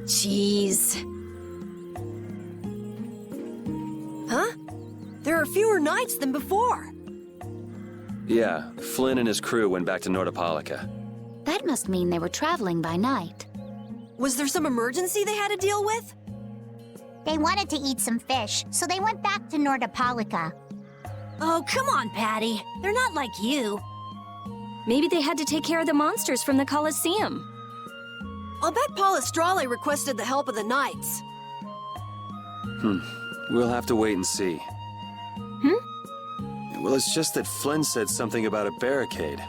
Jeez. Huh? There are fewer knights than before. Yeah, Flynn and his crew went back to Nordopolica. That must mean they were traveling by night. Was there some emergency they had to deal with? They wanted to eat some fish, so they went back to Nordopolica. Oh, come on, Patty. They're not like you. Maybe they had to take care of the monsters from the Colosseum. I'll bet Paul Estrale requested the help of the knights. We'll have to wait and see. Well, it's just that Flynn said something about a barricade.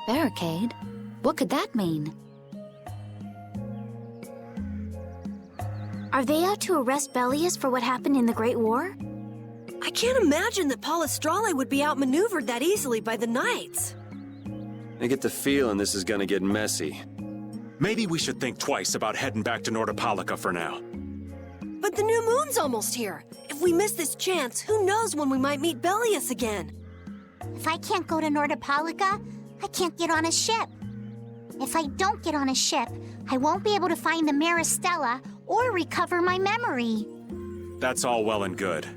Barricade? What could that mean? Are they out to arrest Bellius for what happened in the Great War? I can't imagine that Paul Estrale would be outmaneuvered that easily by the knights. I get the feeling this is gonna get messy. Maybe we should think twice about heading back to Nordopolica for now. But the new moon's almost here. If we miss this chance, who knows when we might meet Bellius again? If I can't go to Nordopolica, I can't get on a ship. If I don't get on a ship, I won't be able to find the Maristella or recover my memory. That's all well and good.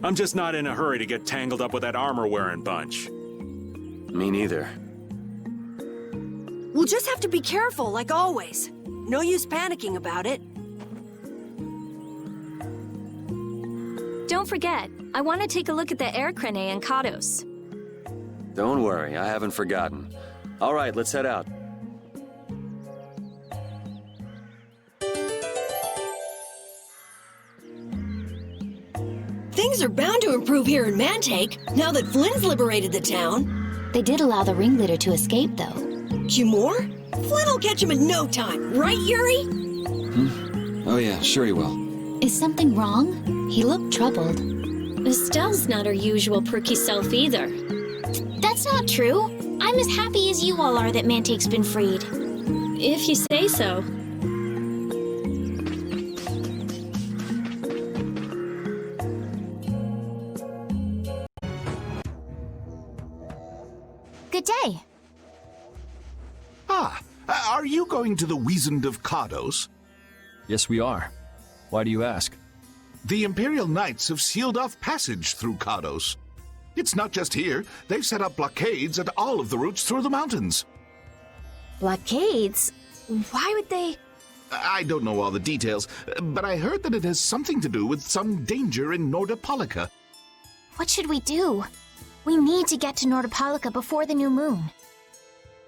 I'm just not in a hurry to get tangled up with that armor-wearing bunch. Me neither. We'll just have to be careful, like always. No use panicking about it. Don't don't forget, I want to take a look at the air crane and Kados. Don't worry, I haven't forgotten. All right, let's head out. Things are bound to improve here in Mantake, now that Flynn's liberated the town. They did allow the ringleader to escape, though. Cumore? Flynn will catch him in no time, right, Yuri? Oh yeah, sure he will. Is something wrong? He looked troubled. Estelle's not her usual perky self either. That's not true. I'm as happy as you all are that Mantake's been freed. If you say so. Good day. Ah, are you going to the Wiesent of Kados? Yes, we are. Why do you ask? The Imperial Knights have sealed off passage through Kados. It's not just here. They've set up blockades at all of the routes through the mountains. Blockades? Why would they... I don't know all the details, but I heard that it has something to do with some danger in Nordopolica. What should we do? We need to get to Nordopolica before the new moon.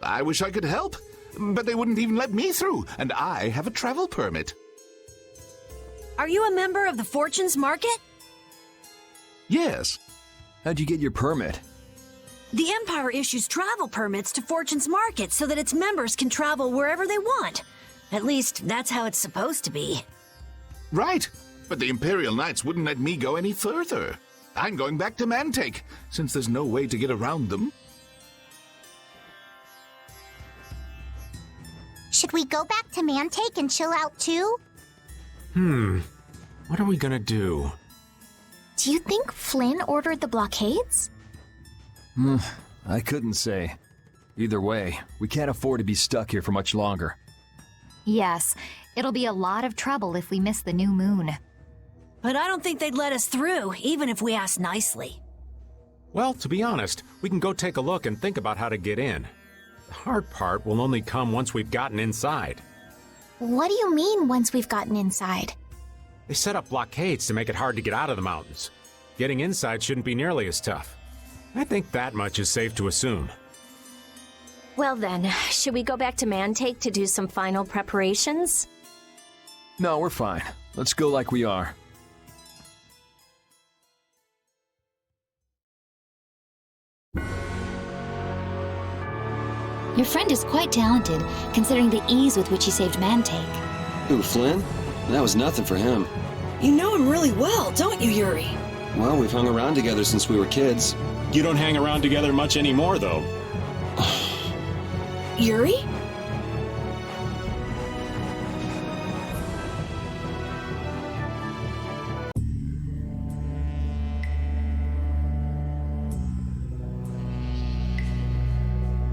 I wish I could help, but they wouldn't even let me through, and I have a travel permit. Are you a member of the Fortunes Market? Yes. How'd you get your permit? The Empire issues travel permits to Fortune's Market so that its members can travel wherever they want. At least, that's how it's supposed to be. Right, but the Imperial Knights wouldn't let me go any further. I'm going back to Mantake, since there's no way to get around them. Should we go back to Mantake and chill out too? What are we gonna do? Do you think Flynn ordered the blockades? I couldn't say. Either way, we can't afford to be stuck here for much longer. Yes, it'll be a lot of trouble if we miss the new moon. But I don't think they'd let us through, even if we asked nicely. Well, to be honest, we can go take a look and think about how to get in. The hard part will only come once we've gotten inside. What do you mean, once we've gotten inside? They set up blockades to make it hard to get out of the mountains. Getting inside shouldn't be nearly as tough. I think that much is safe to assume. Well then, should we go back to Mantake to do some final preparations? No, we're fine. Let's go like we are. Your friend is quite talented, considering the ease with which he saved Mantake. Who, Flynn? That was nothing for him. You know him really well, don't you, Yuri? Well, we've hung around together since we were kids. You don't hang around together much anymore, though. Yuri?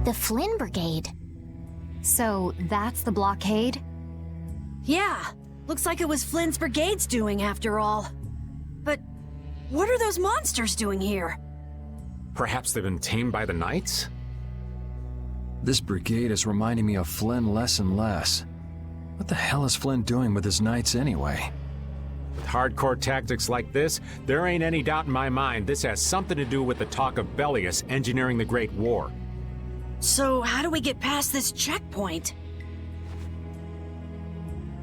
The Flynn Brigade. So that's the blockade? Yeah, looks like it was Flynn's brigade's doing after all. But what are those monsters doing here? Perhaps they've been tamed by the Knights? This brigade is reminding me of Flynn less and less. What the hell is Flynn doing with his knights anyway? With hardcore tactics like this, there ain't any doubt in my mind this has something to do with the talk of Bellius engineering the Great War. So how do we get past this checkpoint?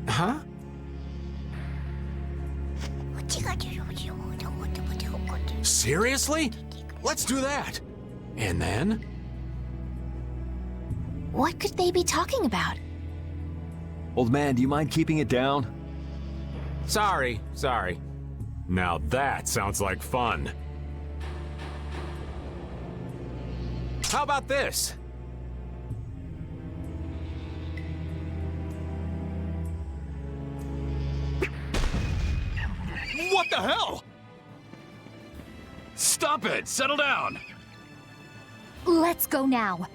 Huh? Seriously? Let's do that. And then? What could they be talking about? Old man, do you mind keeping it down? Sorry. Now that sounds like fun. How about this? What the hell? Stop it! Settle down! Let's go now.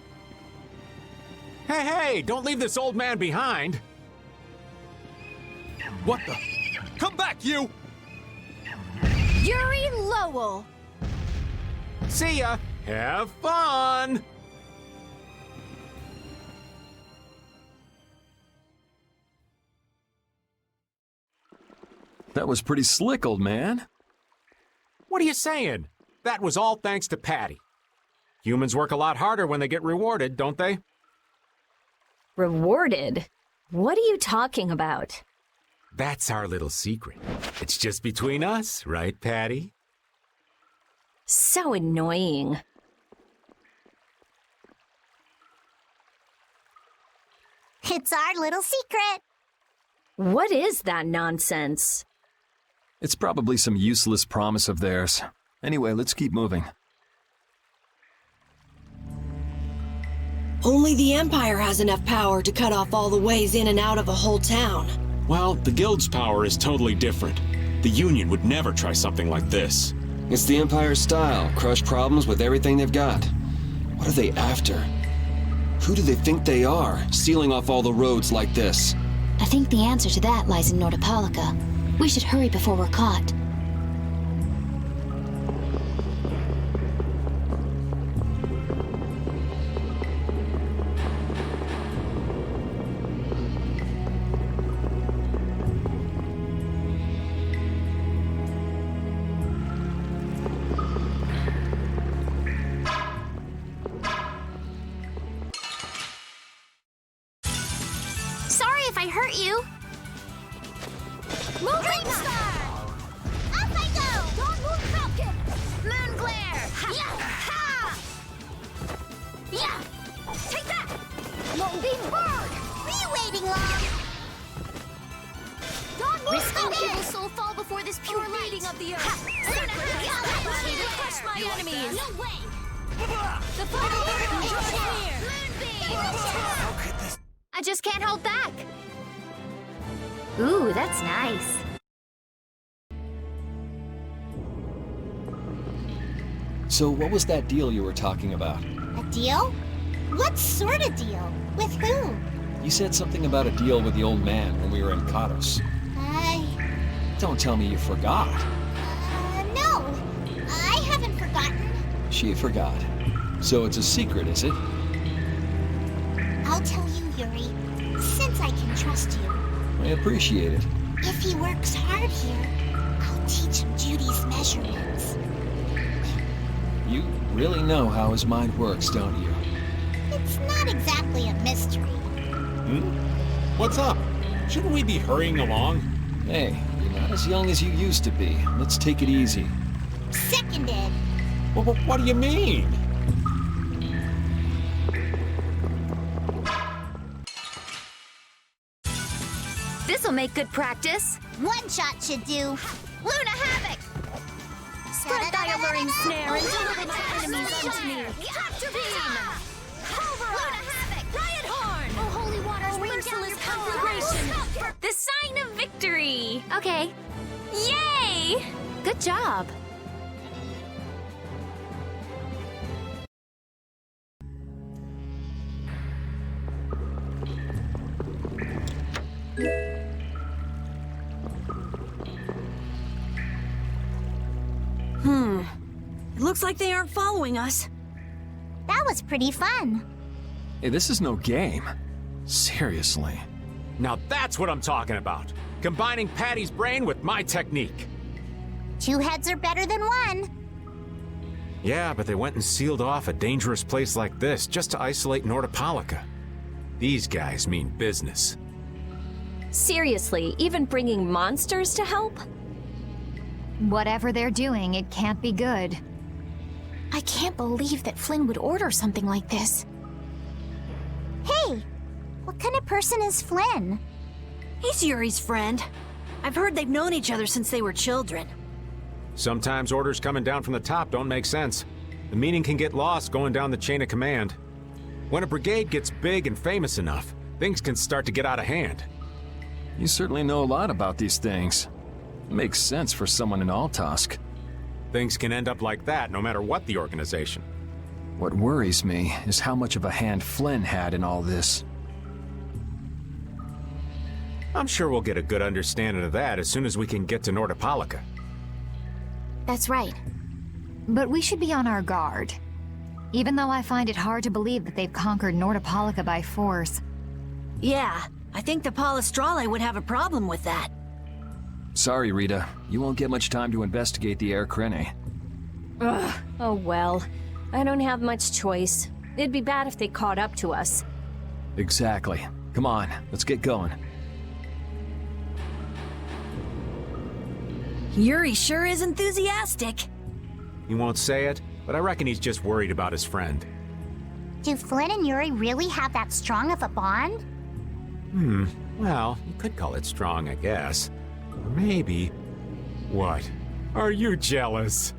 Hey, don't leave this old man behind. What the? Come back, you! Yuri Lowell! See ya! Have fun! That was pretty slick, old man. What are you saying? That was all thanks to Patty. Humans work a lot harder when they get rewarded, don't they? Rewarded? What are you talking about? That's our little secret. It's just between us, right, Patty? So annoying. It's our little secret. What is that nonsense? It's probably some useless promise of theirs. Anyway, let's keep moving. Only the Empire has enough power to cut off all the ways in and out of a whole town. Well, the Guild's power is totally different. The Union would never try something like this. It's the Empire's style, crush problems with everything they've got. What are they after? Who do they think they are, sealing off all the roads like this? I think the answer to that lies in Nordopolica. We should hurry before we're caught. Sorry if I hurt you. Moving Star! Up I go! Dawn Moon Falcon! Moon Glare! Yeah! Ha! Yeah! Take that! Moonbeam Bird! Were you waiting long? Dawn Moon Falcon! Evil soul fall before this pure light of the earth! Crush my enemies! No way! The fire is here! Moonbeam! I just can't hold back. Ooh, that's nice. So what was that deal you were talking about? A deal? What sort of deal? With who? You said something about a deal with the old man when we were in Kados. Don't tell me you forgot. No. I haven't forgotten. She forgot. So it's a secret, is it? I'll tell you, Yuri, since I can trust you. I appreciate it. If he works hard here, I'll teach him Judy's measurements. You really know how his mind works, don't you? It's not exactly a mystery. What's up? Shouldn't we be hurrying along? Hey, you're not as young as you used to be. Let's take it easy. Seconded. What do you mean? This'll make good practice. One shot should do. Luna Havoc! Spread thy alluring snare and deliver my enemies unto me. Capture Beam! Luna Havoc! Riot Horn! Oh, holy waters, rain down Merciless your power. conflagration! The sign of victory! Okay. Yay! Good job. It looks like they aren't following us. That was pretty fun. Hey, this is no game. Seriously. Now that's what I'm talking about. Combining Patty's brain with my technique. 2 heads are better than 1. Yeah, but they went and sealed off a dangerous place like this just to isolate Nordopolica. These guys mean business. Seriously, even bringing monsters to help? Whatever they're doing, it can't be good. I can't believe that Flynn would order something like this. Hey, what kind of person is Flynn? He's Yuri's friend. I've heard they've known each other since they were children. Sometimes orders coming down from the top don't make sense. The meaning can get lost going down the chain of command. When a brigade gets big and famous enough, things can start to get out of hand. You certainly know a lot about these things. Makes sense for someone in Altosk. Things can end up like that no matter what the organization. What worries me is how much of a hand Flynn had in all this. I'm sure we'll get a good understanding of that as soon as we can get to Nordopolica. That's right. But we should be on our guard. Even though I find it hard to believe that they've conquered Nordopolica by force. Yeah, I think the Palestrale would have a problem with that. Sorry, Rita. You won't get much time to investigate the Air Krene. Ugh, oh well. I don't have much choice. It'd be bad if they caught up to us. Exactly. Come on, let's get going. Yuri sure is enthusiastic. He won't say it, but I reckon he's just worried about his friend. Do Flynn and Yuri really have that strong of a bond? Well, you could call it strong, I guess. Or maybe... What? Are you jealous?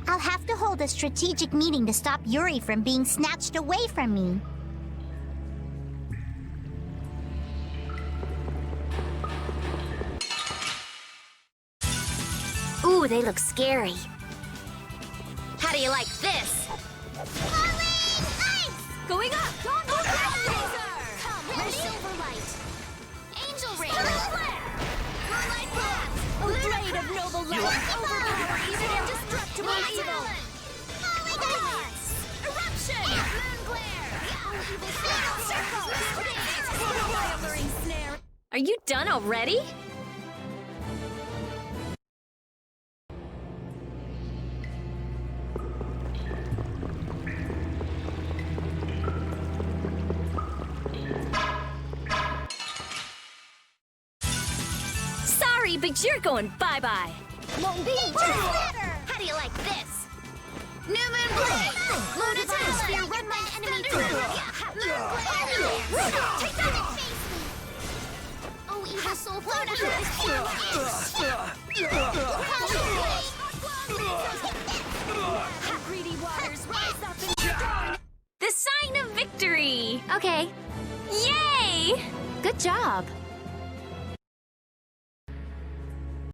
I'll have to hold a strategic meeting to stop Yuri from being snatched away from me. Ooh, they look scary. How do you like this? Going up! Laser! Come, Silver Light! Angel Ring! Moonlight Blast! A blade of noble light! Overpower even indestructible evil! Eruption! Moon Glare! Are you done already? Sorry, but you're going bye-bye. How do you like this? New Moon Blade! Loaded Sphere, run my enemy through! Take that! Oh, evil soul, float Greedy waters, rise up and dawn! The sign of victory! Okay, Yay! good job.